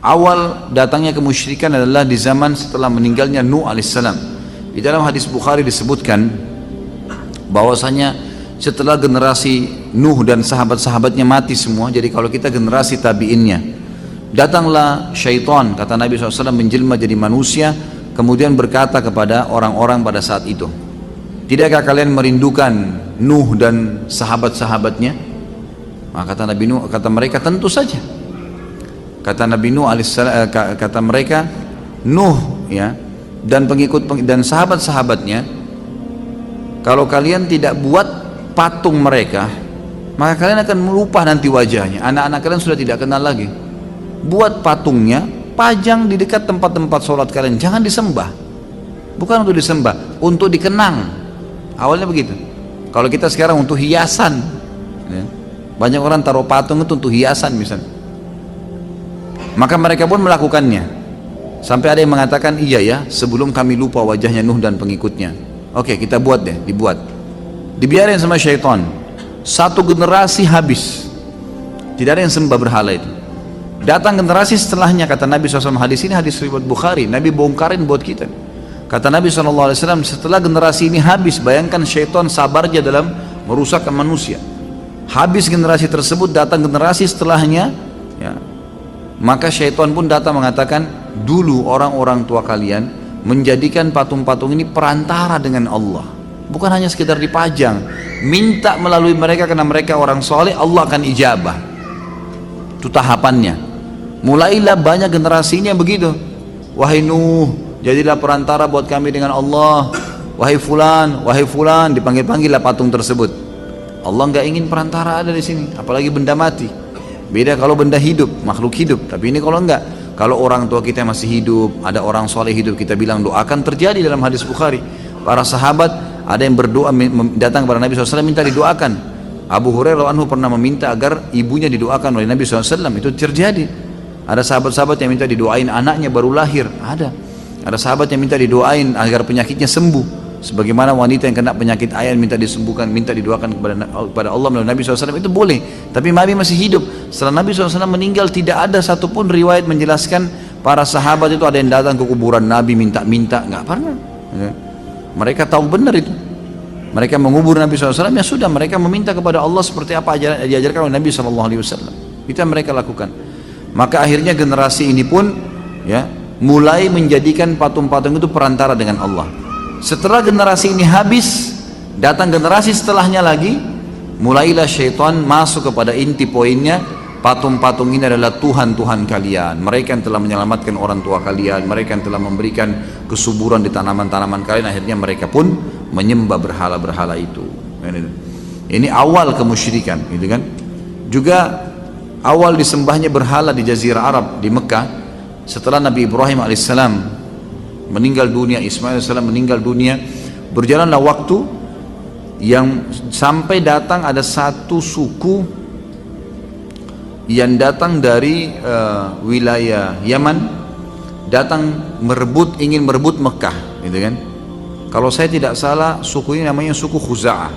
Awal datangnya kemusyrikan adalah di zaman setelah meninggalnya Nuh alaihissalam. Di dalam hadis Bukhari disebutkan bahwasanya setelah generasi Nuh dan sahabat-sahabatnya mati semua, jadi kalau kita generasi tabiinnya, datanglah syaitan, kata Nabi SAW, menjelma jadi manusia, kemudian berkata kepada orang-orang pada saat itu, tidakkah kalian merindukan Nuh dan sahabat-sahabatnya? Maka kata Nabi Nuh, kata mereka, tentu saja. Kata Nabi Nuh alaihissalam, kata mereka, Nuh ya dan pengikut dan sahabat-sahabatnya, kalau kalian tidak buat patung mereka, maka kalian akan melupa nanti wajahnya. Anak-anak kalian sudah tidak kenal lagi. Buat patungnya, pajang di dekat tempat-tempat sholat kalian, jangan disembah. Bukan untuk disembah, untuk dikenang. Awalnya begitu. Kalau kita sekarang untuk hiasan, ya, banyak orang taruh patung itu untuk hiasan misalnya. Maka mereka pun melakukannya. Sampai ada yang mengatakan, iya ya, sebelum kami lupa wajahnya Nuh dan pengikutnya. Oke, kita buat deh, dibuat. Dibiarin sama syaitan. Satu generasi habis. Tidak ada yang sembah berhala itu. Datang generasi setelahnya, kata Nabi SAW, hadis ini hadis riwayat Bukhari, Nabi bongkarin buat kita. Kata Nabi SAW, setelah generasi ini habis, bayangkan syaitan sabarnya dalam merusakkan manusia. Habis generasi tersebut, datang generasi setelahnya, ya, maka syaitan pun datang mengatakan, dulu orang-orang tua kalian menjadikan patung-patung ini perantara dengan Allah, bukan hanya sekedar dipajang, minta melalui mereka karena mereka orang soleh, Allah akan ijabah. Itu tahapannya. Mulailah banyak generasinya begitu. Wahai Nuh, jadilah perantara buat kami dengan Allah. Wahai fulan, dipanggil-panggillah patung tersebut. Allah nggak ingin perantara ada di sini, apalagi benda mati. Beda kalau benda hidup, makhluk hidup. Tapi ini kalau enggak, kalau orang tua kita masih hidup, ada orang soleh hidup, kita bilang doakan, terjadi dalam hadis Bukhari. Para sahabat ada yang berdoa, datang kepada Nabi SAW minta didoakan. Abu Hurairah anhu pernah meminta agar ibunya didoakan oleh Nabi SAW, itu terjadi. Ada sahabat-sahabat yang minta didoain anaknya baru lahir, ada sahabat yang minta didoain agar penyakitnya sembuh. Sebagaimana wanita yang kena penyakit ayan minta disembuhkan, minta didoakan kepada Allah melalui Nabi SAW, itu boleh. Tapi Nabi masih hidup. Setelah Nabi SAW meninggal, tidak ada satupun riwayat menjelaskan para sahabat itu ada yang datang ke kuburan Nabi minta-minta, nggak pernah. Mereka tahu benar itu. Mereka mengubur Nabi SAW, ya sudah, mereka meminta kepada Allah seperti apa diajarkan oleh Nabi SAW. Itu yang mereka lakukan. Maka akhirnya generasi ini pun ya mulai menjadikan patung-patung itu perantara dengan Allah. Setelah generasi ini habis, datang generasi setelahnya lagi, mulailah syaitan masuk kepada inti poinnya, patung-patung ini adalah Tuhan-Tuhan kalian, mereka yang telah menyelamatkan orang tua kalian, mereka yang telah memberikan kesuburan di tanaman-tanaman kalian. Akhirnya mereka pun menyembah berhala-berhala itu. Ini awal kemusyrikan, gitu kan? Juga awal disembahnya berhala di Jazirah Arab, di Mekah, setelah Nabi Ibrahim alaihissalam meninggal dunia, Ismail AS meninggal dunia, berjalanlah waktu yang sampai datang ada satu suku yang datang dari wilayah Yaman, datang ingin merebut Mekah, gitu kan? Kalau saya tidak salah, suku ini namanya suku Khuza'ah.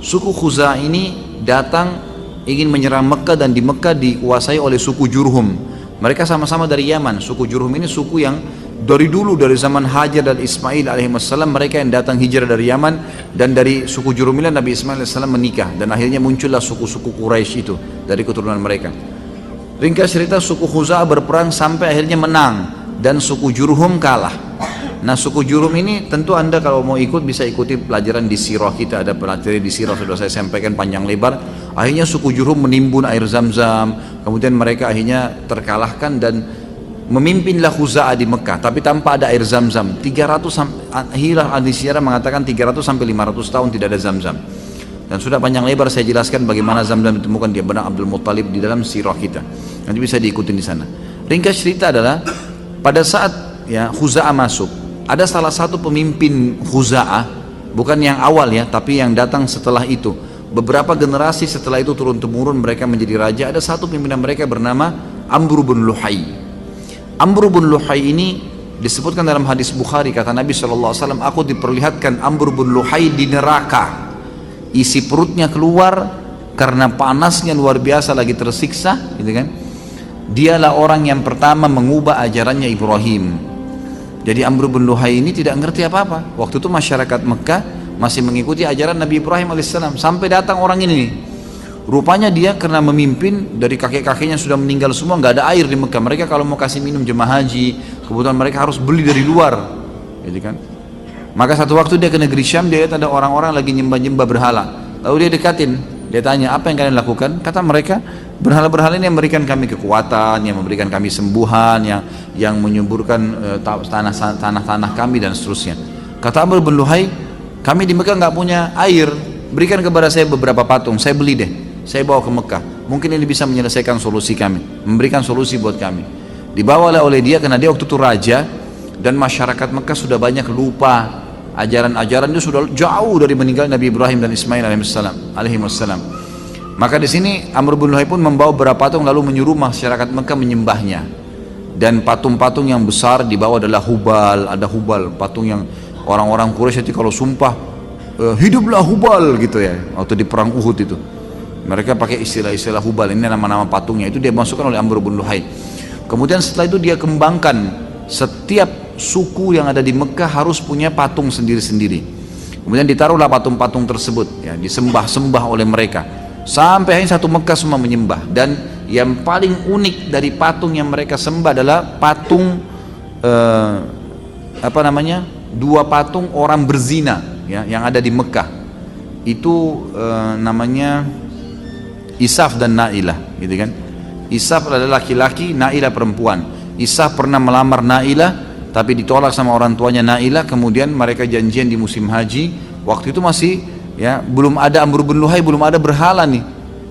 Suku Khuza'ah ini datang ingin menyerang Mekah, dan di Mekah dikuasai oleh suku Jurhum. Mereka sama-sama dari Yaman. Suku Jurhum ini suku yang dari dulu, dari zaman Hajar dan Ismail alaihissalam, mereka yang datang hijrah dari Yaman, dan dari suku Jurhum ini Nabi Ismail alaihissalam menikah, dan akhirnya muncullah suku-suku Quraisy itu dari keturunan mereka. Ringkas cerita, suku Khuza'ah berperang sampai akhirnya menang, dan suku Jurhum kalah. Nah, suku Jurhum ini tentu Anda kalau mau ikut bisa ikuti pelajaran di sirah kita, ada pelajaran di sirah sudah saya sampaikan panjang lebar. Akhirnya suku Jurhum menimbun air Zam-Zam, kemudian mereka akhirnya terkalahkan dan memimpinlah Khuza'ah di Mekah, tapi tanpa ada air Zam-Zam. 300 hilah ahli sirah mengatakan 300 sampai 500 tahun tidak ada Zam-Zam. Dan sudah panjang lebar saya jelaskan bagaimana Zam-Zam ditemukan di benak Abdul Muttalib di dalam sirah kita. Nanti bisa diikutin di sana. Ringkas cerita adalah pada saat ya Khuza'ah masuk, ada salah satu pemimpin Khuza'ah, bukan yang awal ya, tapi yang datang setelah itu. Beberapa generasi setelah itu turun-temurun mereka menjadi raja. Ada satu pimpinan mereka bernama Amr bin Luhai. Amr bin Luhai ini disebutkan dalam hadis Bukhari, kata Nabi SAW, aku diperlihatkan Amr bin Luhai di neraka, isi perutnya keluar karena panasnya luar biasa, lagi tersiksa, gitu kan. dialah orang yang pertama mengubah ajarannya Ibrahim. Jadi Amr bin Luhai ini tidak ngerti apa-apa. Waktu itu masyarakat Mekah masih mengikuti ajaran Nabi Ibrahim alaihissalam, sampai datang orang ini nih. Rupanya dia karena memimpin, dari kakek-kakeknya sudah meninggal semua, nggak ada air di Mekah. Mereka kalau mau kasih minum jemaah haji, kebetulan mereka harus beli dari luar, gitu kan. Maka satu waktu dia ke negeri Syam, dia lihat ada orang-orang lagi nyembah-nyembah berhala. Lalu dia dekatin, dia tanya, apa yang kalian lakukan? Kata mereka, berhala-berhala ini yang memberikan kami kekuatan, yang memberikan kami sembuhan, yang menyuburkan tanah-tanah kami dan seterusnya. Kata Amr bin Luhai, kami di Mekah nggak punya air, berikan kepada saya beberapa patung, saya beli deh, saya bawa ke Mekah. Mungkin ini bisa menyelesaikan solusi kami, memberikan solusi buat kami. Dibawalah oleh dia, karena dia waktu itu raja, dan masyarakat Mekah sudah banyak lupa ajaran-ajaran, dia sudah jauh dari meninggal Nabi Ibrahim dan Ismail alaihissalam. Maka di sini Amr bin Luhai pun membawa beberapa patung, lalu menyuruh masyarakat Mekah menyembahnya. Dan patung-patung yang besar dibawa adalah Hubal, ada Hubal, patung yang orang-orang Quraisy itu kalau sumpah, hiduplah Hubal gitu ya, waktu di perang Uhud itu. Mereka pakai istilah-istilah Hubal, ini nama-nama patungnya, itu dia masukkan oleh Amr bin Luhai. Kemudian setelah itu dia kembangkan, setiap suku yang ada di Mekah harus punya patung sendiri-sendiri. Kemudian ditaruhlah patung-patung tersebut, ya, disembah-sembah oleh mereka, sampai akhirnya satu Mekah semua menyembah. Dan yang paling unik dari patung yang mereka sembah adalah patung dua patung orang berzina, ya, yang ada di Mekah. Itu namanya Isaf dan Nailah, gitu kan. Isaf adalah laki-laki, Nailah perempuan. Isaf pernah melamar Nailah, tapi ditolak sama orang tuanya Nailah. Kemudian mereka janjian di musim haji. Waktu itu masih, ya, belum ada Amr bin Luhai, belum ada berhala nih,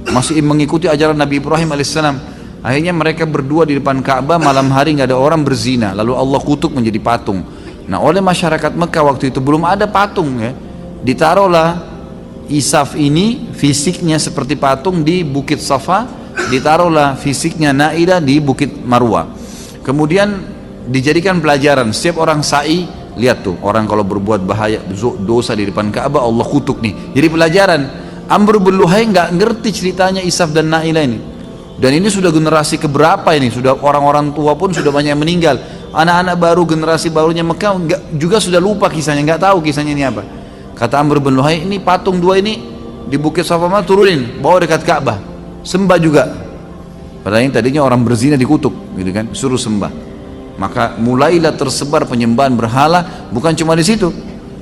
masih mengikuti ajaran Nabi Ibrahim alaihissalam. Akhirnya mereka berdua di depan Ka'bah malam hari, nggak ada orang berzina, lalu Allah kutuk menjadi patung. Nah, oleh masyarakat Mekah waktu itu belum ada patung, ya, ditaruhlah Isaf ini fisiknya seperti patung di Bukit Safa, ditaruhlah fisiknya Nailah di Bukit Marwah. Kemudian dijadikan pelajaran, setiap orang sa'i, lihat tuh, orang kalau berbuat bahaya dosa di depan Ka'bah, Allah kutuk nih. Jadi pelajaran. Amr bin Luhai nggak ngerti ceritanya Isaf dan Nailah ini, dan ini sudah generasi keberapa ini, sudah orang-orang tua pun sudah banyak yang meninggal, anak-anak baru, generasi barunya Mekah juga sudah lupa kisahnya, nggak tahu kisahnya ini apa. Kata Amr bin Luhai, ini patung dua ini di Bukit Safa, turunin, bawa dekat Ka'bah, sembah juga. Padahal ini tadinya orang berzina dikutuk, gitu kan, suruh sembah. Maka mulailah tersebar penyembahan berhala. Bukan cuma di situ,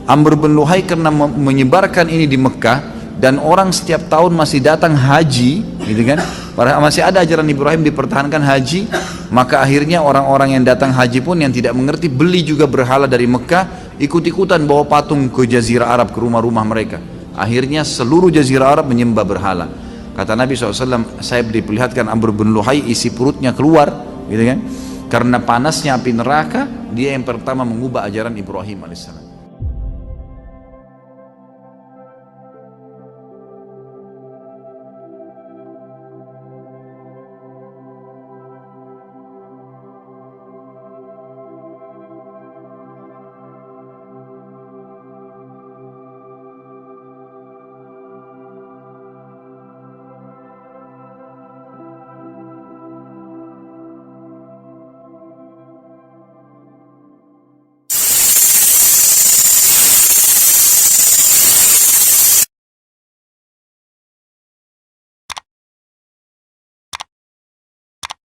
Amr bin Luhai karena menyebarkan ini di Mekah, dan orang setiap tahun masih datang haji, gitu kan, masih ada ajaran Ibrahim dipertahankan haji. Maka akhirnya orang-orang yang datang haji pun yang tidak mengerti, beli juga berhala dari Mekah, ikut-ikutan bawa patung ke Jazirah Arab, ke rumah-rumah mereka. Akhirnya seluruh Jazirah Arab menyembah berhala. Kata Nabi SAW, saya diperlihatkan Amr bin Luhai isi perutnya keluar, gitu kan, karena panasnya api neraka, dia yang pertama mengubah ajaran Ibrahim alaihissalam.